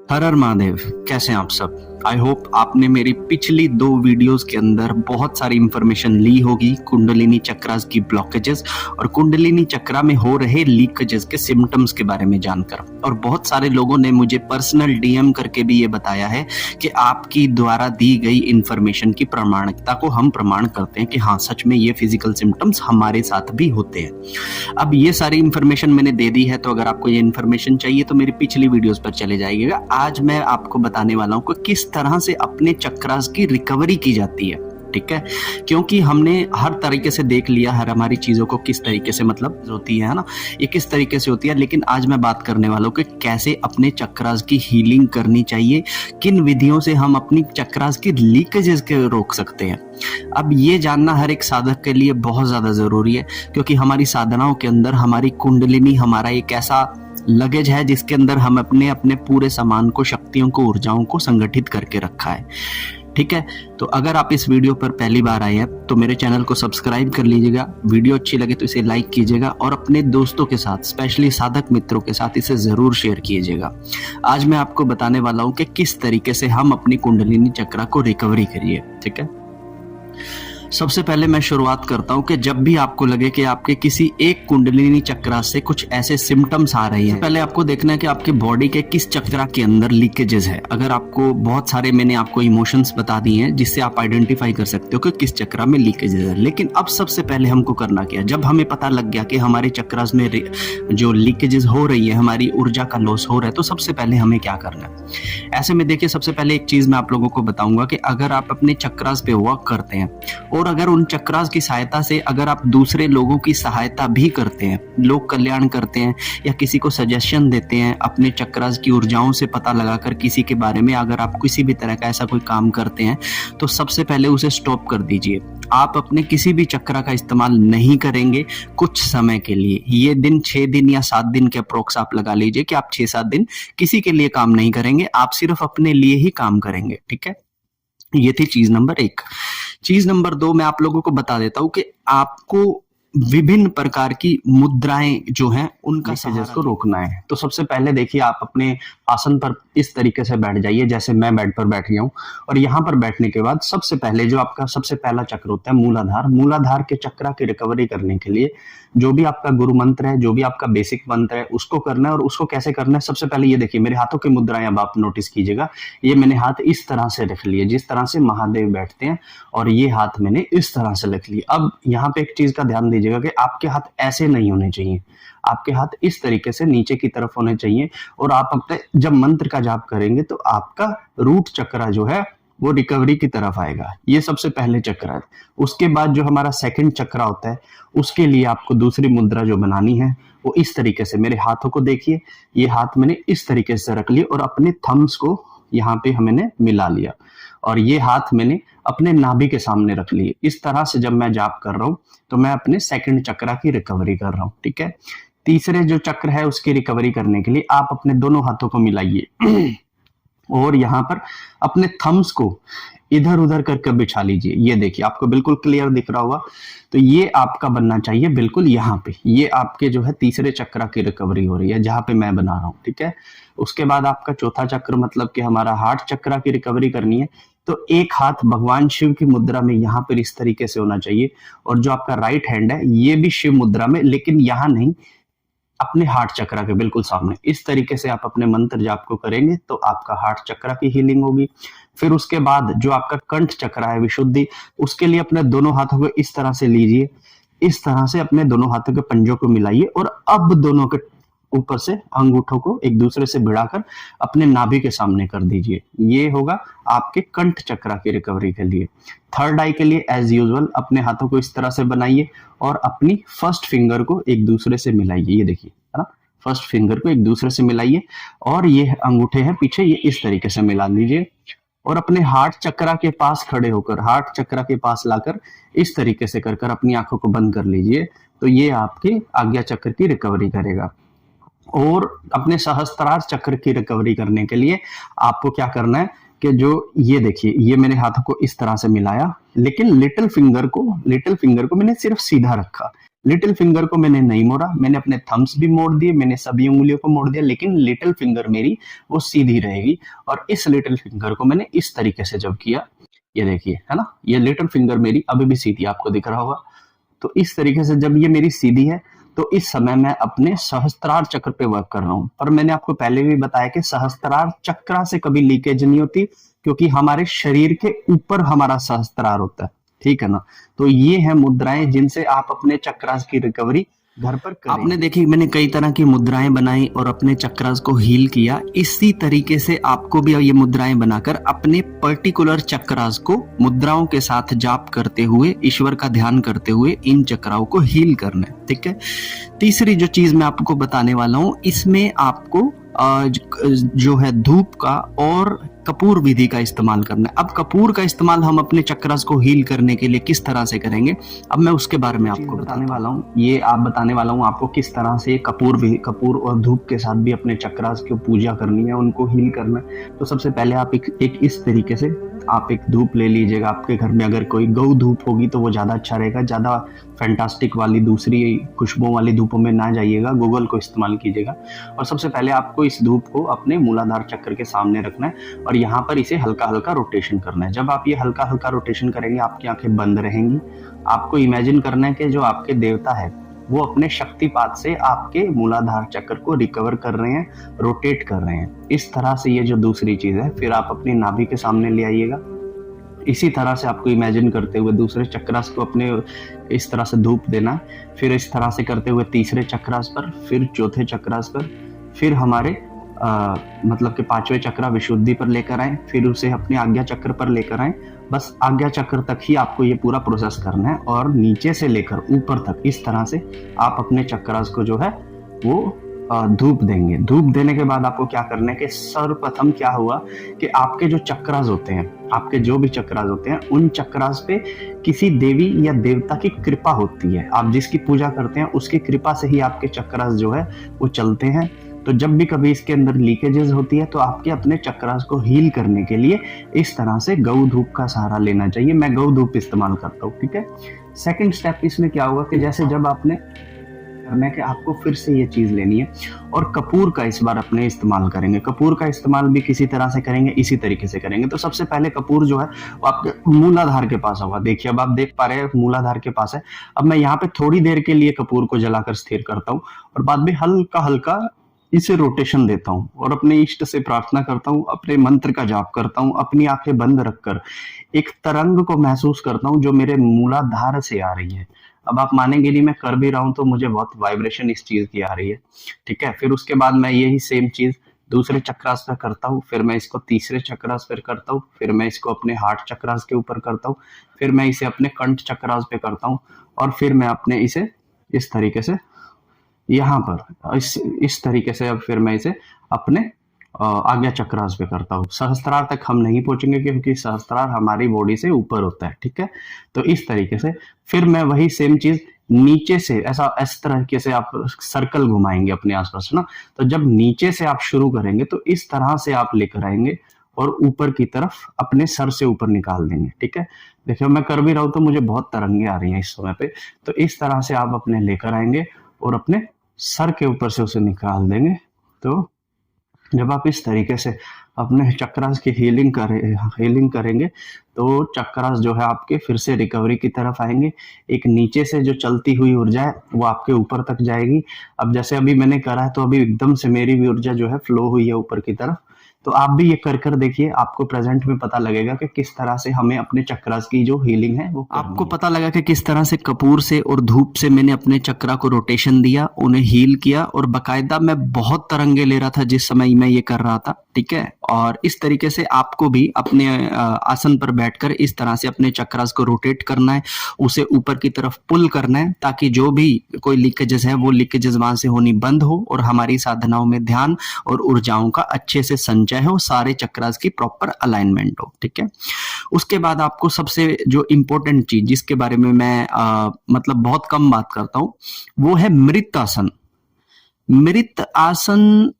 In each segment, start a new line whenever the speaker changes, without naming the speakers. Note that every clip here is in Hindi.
हर हर महादेव। कैसे हैं आप सब? आई होप आपने मेरी पिछली 2 वीडियोस के अंदर बहुत सारी इंफॉर्मेशन ली होगी कुंडलिनी चक्रास की ब्लॉकेजेस और कुंडलिनी चक्रा में हो रहे लीकेजेस के सिम्टम्स के बारे में जानकर। और बहुत सारे लोगों ने मुझे पर्सनल डीएम करके भी ये बताया है कि आपकी द्वारा दी गई इंफॉर्मेशन की प्रामाणिकता को हम प्रमाण करते हैं कि हाँ, सच में ये फिजिकल सिम्टम्स हमारे साथ भी होते हैं। अब ये सारी इंफॉर्मेशन मैंने दे दी है, तो अगर आपको ये इंफॉर्मेशन चाहिए तो मेरी पिछली वीडियोस पर चले जाइएगा। आज मैं आपको बताने वाला हूँ कि किस तरह से अपने चक्रास की रिकवरी की जाती है, ठीक है? क्योंकि हमने हर तरीके से देख लिया हर हमारी चीजों को किस तरीके से मतलब होती है ना, ये किस तरीके से होती है। लेकिन आज मैं बात करने वाला हूँ कि कैसे अपने चक्रास की हीलिंग करनी चाहिए, किन विधियों से हम अपनी चक्रास की लीकेजेस के रोक सकते हैं। अब ये जानना हर एक साधक के लिए बहुत ज्यादा जरूरी है, क्योंकि हमारी साधनाओं के अंदर हमारी कुंडलिनी हमारा एक ऐसा लगेज है जिसके अंदर हम अपने अपने पूरे सामान को, शक्तियों को, ऊर्जाओं को संगठित करके रखा है, ठीक है? तो अगर आप इस वीडियो पर पहली बार आए हैं तो मेरे चैनल को सब्सक्राइब कर लीजिएगा, वीडियो अच्छी लगे तो इसे लाइक कीजिएगा और अपने दोस्तों के साथ, स्पेशली साधक मित्रों के साथ इसे जरूर शेयर कीजिएगा। आज मैं आपको बताने वाला हूं कि किस तरीके से हम अपनी कुंडलिनी चक्रा को रिकवरी करिए, ठीक है? सबसे पहले मैं शुरुआत करता हूं कि जब भी आपको लगे कि आपके किसी एक कुंडलिनी चक्रा से कुछ ऐसे सिम्टम्स आ रहे हैं, पहले आपको देखना है कि आपके बॉडी के किस चक्रा के अंदर लीकेजेस है। अगर आपको बहुत सारे मैंने आपको इमोशंस बता दिए हैं जिससे आप आइडेंटिफाई कर सकते हो कि किस चक्रा में लीकेजेस है। लेकिन अब सबसे पहले हमको करना क्या है, जब हमें पता लग गया कि हमारे चक्रास में जो लीकेजेस हो रही है, हमारी ऊर्जा का लॉस हो रहा है, तो सबसे पहले हमें क्या करना है? ऐसे में देखिए, सबसे पहले एक चीज मैं आप लोगों को बताऊंगा कि अगर आप अपने चक्रास पे वर्क करते हैं और अगर उन चक्रास की सहायता से अगर आप दूसरे लोगों की सहायता भी करते हैं, लोक कल्याण करते हैं या किसी को सजेशन देते हैं, अपने चक्रास की ऊर्जाओं से पता लगाकर किसी के बारे में अगर आप किसी भी तरह का ऐसा कोई काम करते हैं, तो सबसे पहले उसे स्टॉप कर दीजिए। आप अपने किसी भी चक्रा का इस्तेमाल नहीं करेंगे कुछ समय के लिए। ये दिन 6 दिन या 7 दिन के अप्रोक्स आप लगा लीजिए कि आप 6-7 दिन किसी के लिए काम नहीं करेंगे, आप सिर्फ अपने लिए ही काम करेंगे, ठीक है? ये थी चीज नंबर 1। चीज नंबर 2 मैं आप लोगों को बता देता हूं कि आपको विभिन्न प्रकार की मुद्राएं जो हैं उनका सहारा को रोकना है। तो सबसे पहले देखिए, आप अपने आसन पर इस तरीके से बैठ जाइए जैसे मैं बेड पर बैठ गया हूं। और यहाँ पर बैठने के बाद सबसे पहले जो आपका सबसे पहला चक्र होता है मूलाधार, मूलाधार के चक्रा की रिकवरी करने के लिए जो भी आपका गुरु मंत्र है, जो भी आपका बेसिक मंत्र है, उसको करना है। और उसको कैसे करना है, सबसे पहले ये देखिए, मेरे हाथों की मुद्राएं अब आप नोटिस कीजिएगा। ये मैंने हाथ इस तरह से रख लिए जिस तरह से महादेव बैठते हैं, और ये हाथ मैंने इस तरह से रख लिए। अब यहाँ पे एक चीज का ध्यान दीजिएगा कि आपके हाथ ऐसे नहीं होने चाहिए, आपके हाथ इस तरीके से नीचे की तरफ होने चाहिए। और आप अपने जब मंत्र का जाप करेंगे तो आपका रूट चक्रा जो है वो रिकवरी की तरफ आएगा। ये सबसे पहले चक्र है। उसके बाद जो हमारा सेकंड चक्रा होता है, उसके लिए आपको दूसरी मुद्रा जो बनानी है वो इस तरीके से, मेरे हाथों को देखिए, ये हाथ मैंने इस तरीके से रख लिए और अपने थम्स को यहाँ पे मैंने मिला लिया और ये हाथ मैंने अपने नाभि के सामने रख लिए। इस तरह से जब मैं जाप कर रहा हूँ तो मैं अपने सेकंड चक्रा की रिकवरी कर रहा हूँ, ठीक है? तीसरे जो चक्र है उसकी रिकवरी करने के लिए आप अपने दोनों हाथों को मिलाइए और यहाँ पर अपने थम्स को इधर उधर करके बिछा लीजिए। ये देखिए, आपको बिल्कुल क्लियर दिख रहा होगा। तो ये आपका बनना चाहिए बिल्कुल यहाँ पे। ये आपके जो है तीसरे चक्र की रिकवरी हो रही है जहां पे मैं बना रहा हूँ, ठीक है? उसके बाद आपका चौथा चक्र मतलब कि हमारा हार्ट चक्र की रिकवरी करनी है। तो एक हाथ भगवान शिव की मुद्रा में यहाँ पर इस तरीके से होना चाहिए और जो आपका राइट हैंड है ये भी शिव मुद्रा में, लेकिन यहाँ नहीं, अपने हार्ट चक्रा के बिल्कुल सामने। इस तरीके से आप अपने मंत्र जाप को करेंगे तो आपका हार्ट चक्रा की हीलिंग होगी। फिर उसके बाद जो आपका कंठ चक्रा है विशुद्धि, उसके लिए अपने दोनों हाथों को इस तरह से लीजिए, इस तरह से अपने दोनों हाथों के पंजों को मिलाइए और अब दोनों के ऊपर से अंगूठों को एक दूसरे से भिड़ाकर अपने नाभि के सामने कर दीजिए। ये होगा आपके कंठ चक्रा की रिकवरी के लिए। थर्ड आई के लिए एज यूजुअल अपने हाथों को इस तरह से बनाइए और अपनी फर्स्ट फिंगर को एक दूसरे से मिलाइए। ये देखिए, है ना, फर्स्ट फिंगर को एक दूसरे से मिलाइए और ये अंगूठे हैं पीछे, ये इस तरीके से मिला लीजिए और अपने हार्ट चक्रा के पास खड़े होकर, हार्ट चक्रा के पास लाकर इस तरीके से कर अपनी आंखों को बंद कर लीजिए। तो ये आपके आज्ञा चक्र की रिकवरी करेगा। और अपने सहस्त्रार चक्र की रिकवरी करने के लिए आपको क्या करना है कि जो ये देखिए, ये मैंने हाथों को इस तरह से मिलाया, लेकिन लिटिल फिंगर को मैंने सिर्फ सीधा रखा। लिटिल फिंगर को मैंने नहीं मोड़ा, मैंने अपने थम्स भी मोड़ दिए, मैंने सभी उंगलियों को मोड़ दिया, लेकिन लिटिल फिंगर मेरी वो सीधी रहेगी। और इस लिटिल फिंगर को मैंने इस तरीके से जब किया, ये देखिए, है ना, ये लिटिल फिंगर मेरी अभी भी सीधी, आपको दिख रहा होगा। तो इस तरीके से जब ये मेरी सीधी है, तो इस समय मैं अपने सहस्त्रार चक्र पे वर्क कर रहा हूँ। पर मैंने आपको पहले भी बताया कि सहस्त्रार चक्र से कभी लीकेज नहीं होती, क्योंकि हमारे शरीर के ऊपर हमारा सहस्त्रार होता है, ठीक है ना। तो ये है मुद्राएं जिनसे आप अपने चक्रास की रिकवरी घर पर करें। आपने देखी, मैंने कई तरह की मुद्राएं बनाई और अपने चक्रास को हील किया। इसी तरीके से आपको भी ये मुद्राएं बनाकर अपने पर्टिकुलर चक्रास को मुद्राओं के साथ जाप करते हुए, ईश्वर का ध्यान करते हुए इन चक्राओं को हील करना है, ठीक है। तीसरी जो चीज मैं आपको बताने वाला हूं, इसमें आपको जो है धूप का और कपूर विधि का इस्तेमाल करना है। अब कपूर का इस्तेमाल हम अपने चक्रास को हील करने के लिए किस तरह से करेंगे, अब मैं उसके बारे में आपको बताने वाला हूँ। ये आप बताने वाला हूँ आपको किस तरह से कपूर और धूप के साथ भी अपने चक्रास की पूजा करनी है, उनको हील करना है। तो सबसे पहले आप एक इस तरीके से आप एक धूप ले लीजिएगा। आपके घर में अगर कोई गौ धूप होगी तो वो ज़्यादा अच्छा रहेगा। ज़्यादा फैंटास्टिक वाली दूसरी खुशबू वाली धूपों में ना जाइएगा, गूगल को इस्तेमाल कीजिएगा। और सबसे पहले आपको इस धूप को अपने मूलाधार चक्र के सामने रखना है और यहाँ पर इसे हल्का हल्का रोटेशन करना है। जब आप ये हल्का हल्का रोटेशन करेंगे, आपकी आंखें बंद रहेंगी। आपको इमेजिन करना है कि जो आपके देवता है वो अपने शक्तिपात से आपके मूलाधार चक्र को रिकवर कर रहे हैं, रोटेट कर रहे हैं। इस तरह से ये जो दूसरी चीज है, फिर आप अपनी नाभि के सामने ले आइएगा। इसी तरह से आपको इमेजिन करते हुए दूसरे चक्रास को अपने इस तरह से धूप देना, फिर इस तरह से करते हुए तीसरे चक्रास पर, फिर चौथे चक्रास पर, फिर हमारे मतलब कि पांचवें चक्र विशुद्धि पर लेकर आए, फिर उसे अपने आज्ञा चक्र पर लेकर आए। बस आज्ञा चक्र तक ही आपको ये पूरा प्रोसेस करना है और नीचे से लेकर ऊपर तक इस तरह से आप अपने चक्रास को जो है वो धूप देंगे। धूप देने के बाद आपको क्या करना है कि सर्वप्रथम क्या हुआ कि आपके जो चक्रास होते हैं, आपके जो भी चक्रास होते हैं, उन चक्रास पे किसी देवी या देवता की कृपा होती है। आप जिसकी पूजा करते हैं उसकी कृपा से ही आपके चक्रास जो है वो चलते हैं। तो जब भी कभी इसके अंदर लीकेजेस होती है तो आपके अपने चक्रास को हील करने के लिए इस तरह से गौ धूप का सहारा लेना चाहिए। मैं गौ धूप इस्तेमाल करता हूँ, ठीक है। सेकंड स्टेप इसमें क्या होगा कि जैसे जब आपने करना है कि आपको फिर से ये चीज लेनी है और कपूर का इस बार अपने इस्तेमाल करेंगे। कपूर का इस्तेमाल भी किसी तरह से करेंगे, इसी तरीके से करेंगे। तो सबसे पहले कपूर जो है वो आपके मूलाधार के पास होगा। देखिए, अब आप देख पा रहे हैं मूलाधार के पास है। अब मैं यहाँ पे थोड़ी देर के लिए कपूर को जलाकर स्थिर करता हूँ और बाद में हल्का हल्का इसे रोटेशन देता हूँ और अपने इष्ट से प्रार्थना करता हूँ, अपने मंत्र का जाप करता हूँ, अपनी आंखें बंद रखकर एक तरंग को महसूस करता हूँ जो मेरे मूलाधार से आ रही है। अब आप मानेंगे नहीं, मैं कर भी रहा हूँ तो मुझे बहुत वाइब्रेशन इस चीज की आ रही है, ठीक है। फिर उसके बाद मैं यही सेम चीज दूसरे चक्रास पर करता हूँ, फिर मैं इसको तीसरे चक्रास पर करता हूँ, फिर मैं इसको अपने हार्ट चक्रास के ऊपर करता हूँ, फिर मैं इसे अपने कंठ चक्रास पे करता हूँ और फिर मैं अपने इसे इस तरीके से यहाँ पर इस तरीके से अब फिर मैं इसे अपने आज्ञा चक्रास पे करता हूँ। सहस्त्रार तक हम नहीं पहुंचेंगे क्योंकि सहस्त्रार हमारी बॉडी से ऊपर होता है, ठीक है। तो इस तरीके से फिर मैं वही सेम चीज नीचे से ऐसा इस तरीके से आप सर्कल घुमाएंगे अपने आसपास ना। तो जब नीचे से आप शुरू करेंगे तो इस तरह से आप लेकर आएंगे और ऊपर की तरफ अपने सर से ऊपर निकाल देंगे, ठीक है। देखिए, मैं कर भी रहा हूँ तो मुझे बहुत तरंगे आ रही हैं इस समय पे। तो इस तरह से आप अपने लेकर आएंगे और अपने सर के ऊपर से उसे निकाल देंगे। तो जब आप इस तरीके से अपने चक्रास की हीलिंग करेंगे तो चक्रास जो है आपके फिर से रिकवरी की तरफ आएंगे। एक नीचे से जो चलती हुई ऊर्जा है वो आपके ऊपर तक जाएगी। अब जैसे अभी मैंने करा है तो अभी एकदम से मेरी भी ऊर्जा जो है फ्लो हुई है ऊपर की तरफ। तो आप भी ये कर देखिए, आपको प्रेजेंट में पता लगेगा कि किस तरह से हमें अपने चक्रास की जो हीलिंग है वो आपको पता लगा कि किस तरह से कपूर से और धूप से मैंने अपने चक्रा को रोटेशन दिया, उन्हें हील किया और बकायदा मैं बहुत तरंगे ले रहा था जिस समय मैं ये कर रहा था, ठीक है। और इस तरीके से आपको भी अपने आसन पर बैठकर इस तरह से अपने चक्रास को रोटेट करना है, उसे ऊपर की तरफ पुल करना है ताकि जो भी कोई लीकेजेस है वो लीकेजेस वहां से होनी बंद हो और हमारी साधनाओं में ध्यान और ऊर्जाओं का अच्छे से संचय हो, सारे चक्रास की प्रॉपर अलाइनमेंट हो, ठीक है। उसके बाद आपको सबसे जो इंपॉर्टेंट चीज जिसके बारे में मैं मतलब बहुत कम बात करता हूं वो है मृत आसन। मृत आसन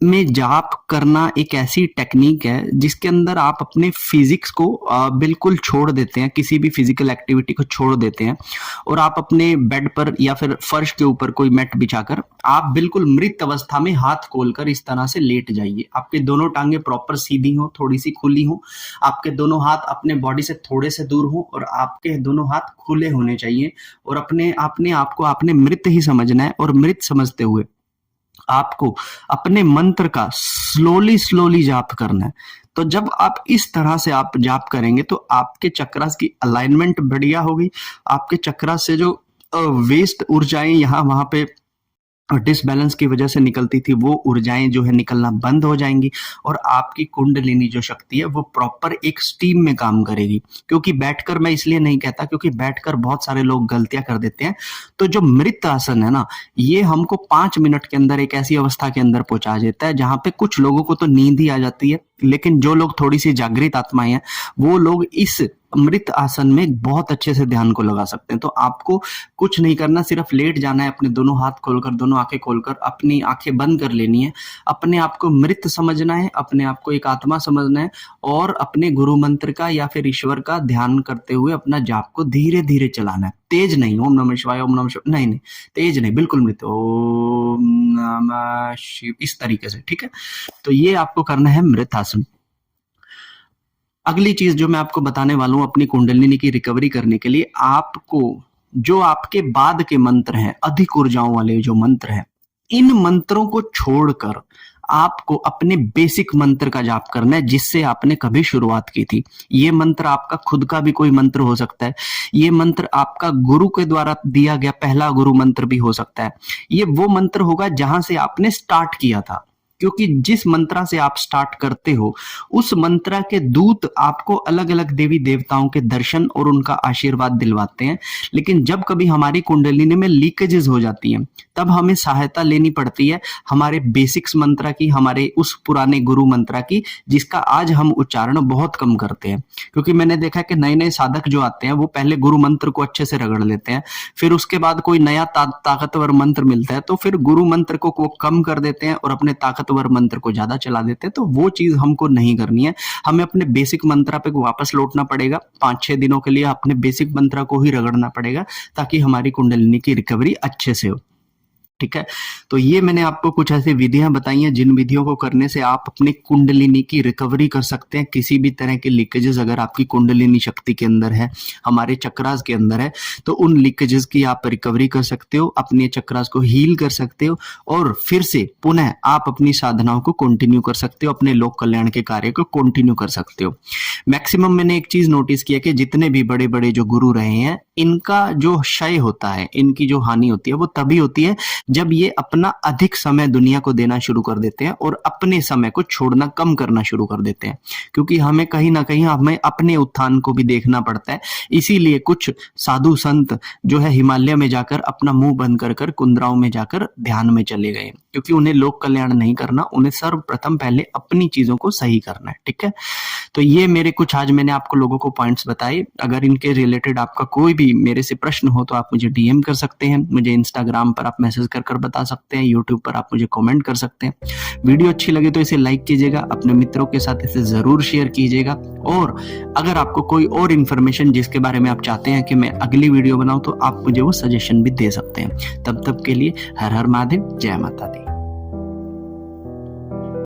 में जाप करना एक ऐसी टेक्निक है जिसके अंदर आप अपने फिजिक्स को बिल्कुल छोड़ देते हैं, किसी भी फिजिकल एक्टिविटी को छोड़ देते हैं और आप अपने बेड पर या फिर फर्श के ऊपर कोई मैट बिछाकर आप बिल्कुल मृत अवस्था में हाथ खोलकर इस तरह से लेट जाइए। आपके दोनों टांगे प्रॉपर सीधी हो, थोड़ी सी खुली हो, आपके दोनों हाथ अपने बॉडी से थोड़े से दूर हो और आपके दोनों हाथ खुले होने चाहिए और अपने आप को आपने मृत ही समझना है और मृत समझते हुए आपको अपने मंत्र का स्लोली जाप करना है। तो जब आप इस तरह से आप जाप करेंगे तो आपके चक्रास की अलाइनमेंट बढ़िया होगी। आपके चक्रास से जो वेस्ट ऊर्जाएं यहाँ वहां पे डिसबैलेंस की वजह से निकलती थी वो ऊर्जाएं जो है निकलना बंद हो जाएंगी और आपकी कुंडलिनी जो शक्ति है वो प्रॉपर एक स्टीम में काम करेगी। क्योंकि बैठकर मैं इसलिए नहीं कहता क्योंकि बैठकर बहुत सारे लोग गलतियां कर देते हैं। तो जो मृत आसन है ना, ये हमको 5 मिनट के अंदर एक ऐसी अवस्था के अंदर पहुंचा देता है जहां पे कुछ लोगों को तो नींद ही आ जाती है, लेकिन जो लोग थोड़ी सी जागृत आत्माएं हैं वो लोग इस मृत आसन में बहुत अच्छे से ध्यान को लगा सकते हैं। तो आपको कुछ नहीं करना, सिर्फ लेट जाना है, अपने दोनों हाथ खोलकर, दोनों आंखें खोलकर अपनी आंखें बंद कर लेनी है, अपने आप को मृत समझना है, अपने आप को एक आत्मा समझना है और अपने गुरु मंत्र का या फिर ईश्वर का ध्यान करते हुए अपना जाप को धीरे धीरे चलाना है। तेज नहीं, ओम नमः शिवाय, ओम नमः शिवाय, नहीं, तेज नहीं, बिल्कुल मृत, ओम नमः शिव, इस तरीके से, ठीक है। तो ये आपको करना है मृत आसन। अगली चीज जो मैं आपको बताने वाला हूं अपनी कुंडलिनी की रिकवरी करने के लिए, आपको जो आपके बाद के मंत्र हैं, अधिक ऊर्जाओं वाले जो मंत्र हैं, इन मंत्रों को छोड़कर आपको अपने बेसिक मंत्र का जाप करना है जिससे आपने कभी शुरुआत की थी। ये मंत्र आपका खुद का भी कोई मंत्र हो सकता है, ये मंत्र आपका गुरु के द्वारा दिया गया पहला गुरु मंत्र भी हो सकता है, ये वो मंत्र होगा जहां से आपने स्टार्ट किया था। क्योंकि जिस मंत्रा से आप स्टार्ट करते हो उस मंत्रा के दूत आपको अलग अलग देवी देवताओं के दर्शन और उनका आशीर्वाद दिलवाते हैं। लेकिन जब कभी हमारी कुंडलिनी में लीकेजेस हो जाती हैं तब हमें सहायता लेनी पड़ती है हमारे बेसिक्स मंत्रा की, हमारे उस पुराने गुरु मंत्रा की, जिसका आज हम उच्चारण बहुत कम करते हैं। क्योंकि मैंने देखा कि नए नए साधक जो आते हैं वो पहले गुरु मंत्र को अच्छे से रगड़ लेते हैं, फिर उसके बाद कोई नया ताकतवर मंत्र मिलता है तो फिर गुरु मंत्र को वो कम कर देते हैं और अपने ताकतवर मंत्र को ज्यादा चला देते हैं। तो वो चीज हमको नहीं करनी है, हमें अपने बेसिक मंत्रा पे वापस लौटना पड़ेगा। 5-6 दिनों के लिए अपने बेसिक मंत्रा को ही रगड़ना पड़ेगा ताकि हमारी कुंडलिनी की रिकवरी अच्छे से हो, ठीक है। तो ये मैंने आपको कुछ ऐसी विधियां बताई हैं जिन विधियों को करने से आप अपनी कुंडलिनी की रिकवरी कर सकते हैं। किसी भी तरह के लीकेजेस अगर आपकी कुंडलिनी शक्ति के अंदर है, हमारे चक्रास के अंदर है, तो उन लीकेजेस की आप रिकवरी कर सकते हो, अपने चक्रास को हील कर सकते हो और फिर से पुनः आप अपनी साधनाओं को कंटिन्यू कर सकते हो, अपने लोक कल्याण के कार्य को कंटिन्यू कर सकते हो। मैक्सिमम मैंने एक चीज नोटिस किया कि जितने भी बड़े बड़े जो गुरु रहे हैं इनका जो क्षय होता है, इनकी जो हानि होती है वो तभी होती है जब ये अपना अधिक समय दुनिया को देना शुरू कर देते हैं और अपने समय को छोड़ना कम करना शुरू कर देते हैं। क्योंकि हमें कहीं ना कहीं हमें अपने उत्थान को भी देखना पड़ता है। इसीलिए कुछ साधु संत जो है हिमालय में जाकर अपना मुंह बंद कर कर कुंद्राओं में जाकर ध्यान में चले गए, क्योंकि उन्हें लोक कल्याण नहीं करना, उन्हें सर्वप्रथम पहले अपनी चीजों को सही करना है, ठीक है। तो ये मेरे कुछ आज मैंने आपको लोगों को पॉइंट्स बताए। अगर इनके रिलेटेड आपका कोई भी मेरे से प्रश्न हो तो आप मुझे डीएम कर सकते हैं, मुझे इंस्टाग्राम पर आप मैसेज कर बता सकते हैं, यूट्यूब पर आप मुझे कमेंट कर सकते हैं। वीडियो अच्छी लगे तो इसे लाइक कीजिएगा, अपने मित्रों के साथ इसे जरूर शेयर कीजिएगा और अगर आपको कोई और इन्फॉर्मेशन जिसके बारे में आप चाहते हैं कि मैं अगली वीडियो बनाऊं तो आप मुझे वो सजेशन भी दे सकते हैं। तब तक के लिए हर हर महादेव, जय माता दी।